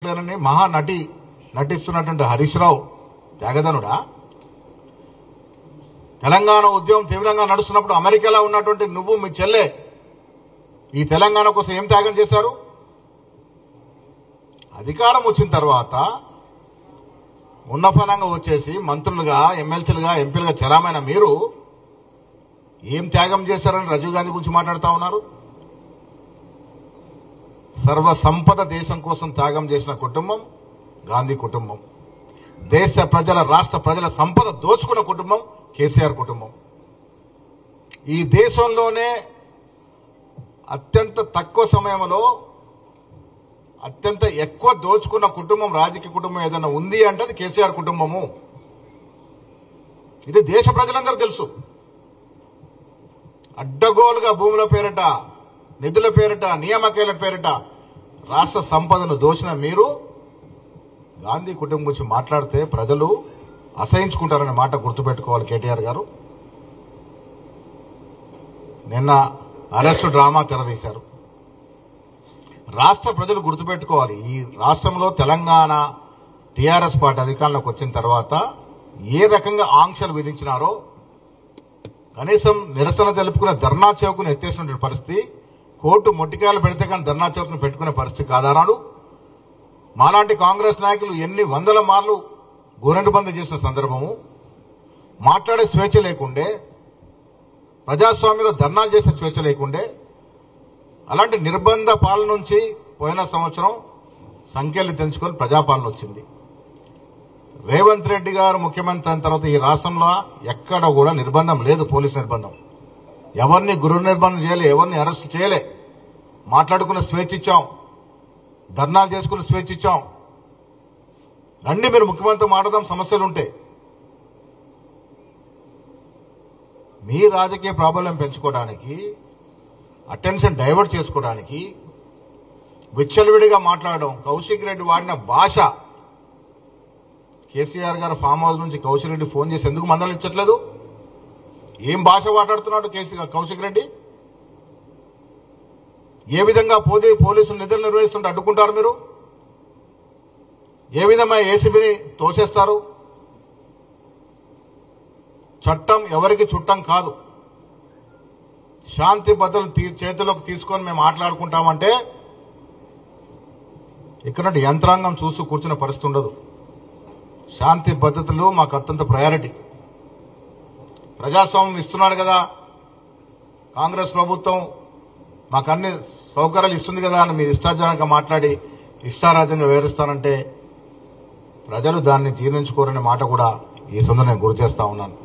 మహానటి నటిస్తున్నటువంటి హరీష్ రావు త్యాగదనుడా? తెలంగాణ ఉద్యమం తీవ్రంగా నడుస్తున్నప్పుడు అమెరికాలో ఉన్నటువంటి నువ్వు మీ చెల్లె ఈ తెలంగాణ కోసం ఏం త్యాగం చేశారు? అధికారం వచ్చిన తర్వాత ఉన్నపనంగా వచ్చేసి మంత్రులుగా ఎమ్మెల్సీలుగా ఎంపీలుగా చలామైన మీరు ఏం త్యాగం చేశారని రాజీవ్ గాంధీ గురించి మాట్లాడుతూ ఉన్నారు. సర్వ సంపద దేశం కోసం త్యాగం చేసిన కుటుంబం గాంధీ కుటుంబం. దేశ ప్రజల రాష్ట్ర ప్రజల సంపద దోచుకున్న కుటుంబం కేసీఆర్ కుటుంబం. ఈ దేశంలోనే అత్యంత తక్కువ సమయంలో అత్యంత ఎక్కువ దోచుకున్న కుటుంబం రాజకీయ కుటుంబం ఏదైనా ఉంది అంటే అది కేసీఆర్ కుటుంబము. ఇది దేశ ప్రజలందరూ తెలుసు. అడ్డగోలుగా భూముల పేరిట, నిధుల పేరిట, నియామకాల పేరిట రాష్ట్ర సంపదను దోచిన మీరు గాంధీ కుటుంబం గురించి మాట్లాడితే ప్రజలు అసహించుకుంటారనే మాట గుర్తుపెట్టుకోవాలి కేటీఆర్ గారు. నిన్న అరెస్టు డ్రామా తెరదీశారు. రాష్ట్ర ప్రజలు గుర్తుపెట్టుకోవాలి, ఈ రాష్ట్రంలో తెలంగాణ టీఆర్ఎస్ పార్టీ అధికారంలోకి వచ్చిన తర్వాత ఏ రకంగా ఆంక్షలు విధించినారో కనీసం నిరసన తెలుపుకునే ధర్నా చౌక్ను ఎత్తేసినటువంటి పరిస్థితి, కోర్టు మొట్టికాయలు పెడితే కానీ ధర్నా చౌక్ను పెట్టుకునే పరిస్థితి కాదారాడు. మాలాంటి కాంగ్రెస్ నాయకులు ఎన్ని వందల మార్లు గోరెంటు బంద్ చేసిన సందర్భము, మాట్లాడే స్వేచ్ఛ లేకుండే, ప్రజాస్వామ్యంలో ధర్నాలు చేసే స్వేచ్ఛ లేకుండే, అలాంటి నిర్బంధ పాలన నుంచి పోయిన సంవత్సరం సంఖ్యలు తెంచుకొని ప్రజాపాలన వచ్చింది. రేవంత్ రెడ్డి గారు ముఖ్యమంత్రి అయిన తర్వాత ఈ రాష్ట్రంలో ఎక్కడ కూడా నిర్బంధం లేదు. పోలీసు నిర్బంధం, ఎవరిని గృహ నిర్బంధం చేయలే, ఎవరిని అరెస్ట్ చేయలే. మాట్లాడుకున్న స్వేచ్ఛ ఇచ్చాం, ధర్నాలు చేసుకున్న స్వేచ్ఛ ఇచ్చాం. రండి మీరు ముఖ్యమంత్రి మాట్లాడదాం సమస్యలుంటే. మీ రాజకీయ ప్రాబల్యం పెంచుకోవడానికి, అటెన్షన్ డైవర్ట్ చేసుకోవడానికి విచ్చలవిడిగా మాట్లాడడం, కౌశిక్ రెడ్డి వాడిన భాష. కేసీఆర్ గారు ఫామ్ హౌస్ నుంచి కౌశిక్ రెడ్డి ఫోన్ చేసి ఎందుకు మందలించట్లేదు? ఏం భాష మాట్లాడుతున్నాడు కౌశిక్ రెడ్డి? ఏ విధంగా పోలీసులు నిధులు నిర్వహిస్తుంటే అడ్డుకుంటారు మీరు? ఏ విధమైన ఏసీబీని తోసేస్తారు? చట్టం ఎవరికి చుట్టం కాదు. శాంతి భద్రతలు చేతిలోకి తీసుకొని మేము మాట్లాడుకుంటామంటే ఇక్కడ యంత్రాంగం చూస్తూ కూర్చున్న పరిస్థితి ఉండదు. శాంతి భద్రతలు మాకు అత్యంత ప్రయారిటీ. ప్రజాస్వామ్యం ఇస్తున్నాడు కదా కాంగ్రెస్ ప్రభుత్వం, మాకు అన్ని సౌకర్యాలు ఇస్తుంది కదా అని మీరు ఇష్టాజనంగా మాట్లాడి ఇష్టారాజ్యంగా వివరిస్తానంటే ప్రజలు దాన్ని జీర్ణించుకోరనే మాట కూడా ఈ సందర్భంగా నేను గుర్తు చేస్తా ఉన్నాను.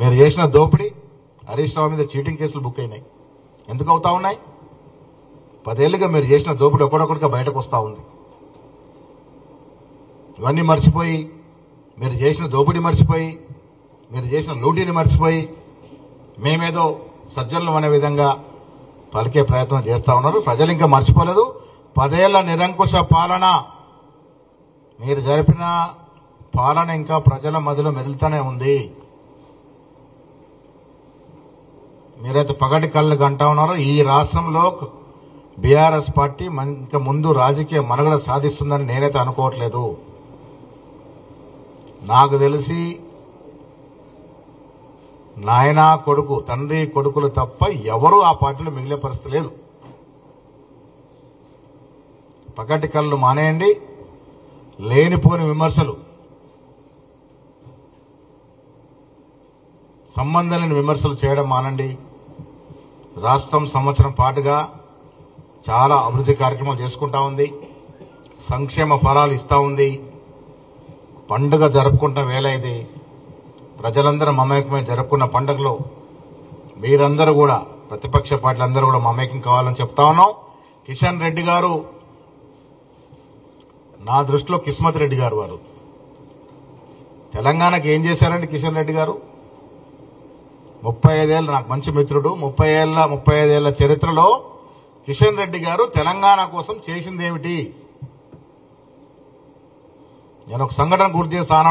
మీరు చేసిన దోపిడీ, హరీష్ రావు మీద చీటింగ్ కేసులు బుక్ అయినాయి. ఎందుకు అవుతా ఉన్నాయి? 10 ఏళ్లుగా మీరు చేసిన దోపిడీ ఒక్కడొక్కడిగా బయటకు వస్తా ఉంది. ఇవన్నీ మర్చిపోయి, మీరు చేసిన దోపిడీ మర్చిపోయి, మీరు చేసిన లూటీని మర్చిపోయి మేమేదో సజ్జనులు అనే విధంగా పలికే ప్రయత్నం చేస్తా ఉన్నారు. ప్రజలు ఇంకా మర్చిపోలేదు. 10 ఏళ్ల నిరంకుశ పాలన, మీరు జరిపిన పాలన ఇంకా ప్రజల మధ్యలో మెదులుతూనే ఉంది. మీరైతే పగటి కళ్ళు గంటా ఉన్నారు. ఈ రాష్ట్రంలో బీఆర్ఎస్ పార్టీ ఇంకా ముందు రాజకీయ మనుగడ సాధిస్తుందని నేనైతే అనుకోవట్లేదు. నాకు తెలిసి నాయన కొడుకు, తండ్రి కొడుకులు తప్ప ఎవరూ ఆ పార్టీలో మిగిలే పరిస్థితి లేదు. పగటి కళ్ళు మానేయండి. లేనిపోని విమర్శలు, సంబంధం లేని విమర్శలు చేయడం మానండి. రాష్ట్రం సంవత్సరం పాటుగా చాలా అభివృద్ధి కార్యక్రమాలు చేసుకుంటా ఉంది, సంక్షేమ ఫలాలు ఇస్తా ఉంది, పండుగ జరుపుకుంటున్న వేళ ఇది. ప్రజలందరూ మమేకమై జరుపుకున్న పండుగలో మీరందరూ కూడా, ప్రతిపక్ష పార్టీలందరూ కూడా మమేకం కావాలని చెప్తా ఉన్నాం. కిషన్ రెడ్డి గారు నా దృష్టిలో కిస్మత్ రెడ్డి గారు వారు తెలంగాణకి ఏం చేశారండి? కిషన్ రెడ్డి గారు 35 ఏళ్ళు, నాకు మంచి మిత్రుడు. 35 ఏళ్ల చరిత్రలో కిషన్ రెడ్డి గారు తెలంగాణ కోసం చేసిందేమిటి? నేను ఒక సంఘటన గుర్తు చేస్తాను.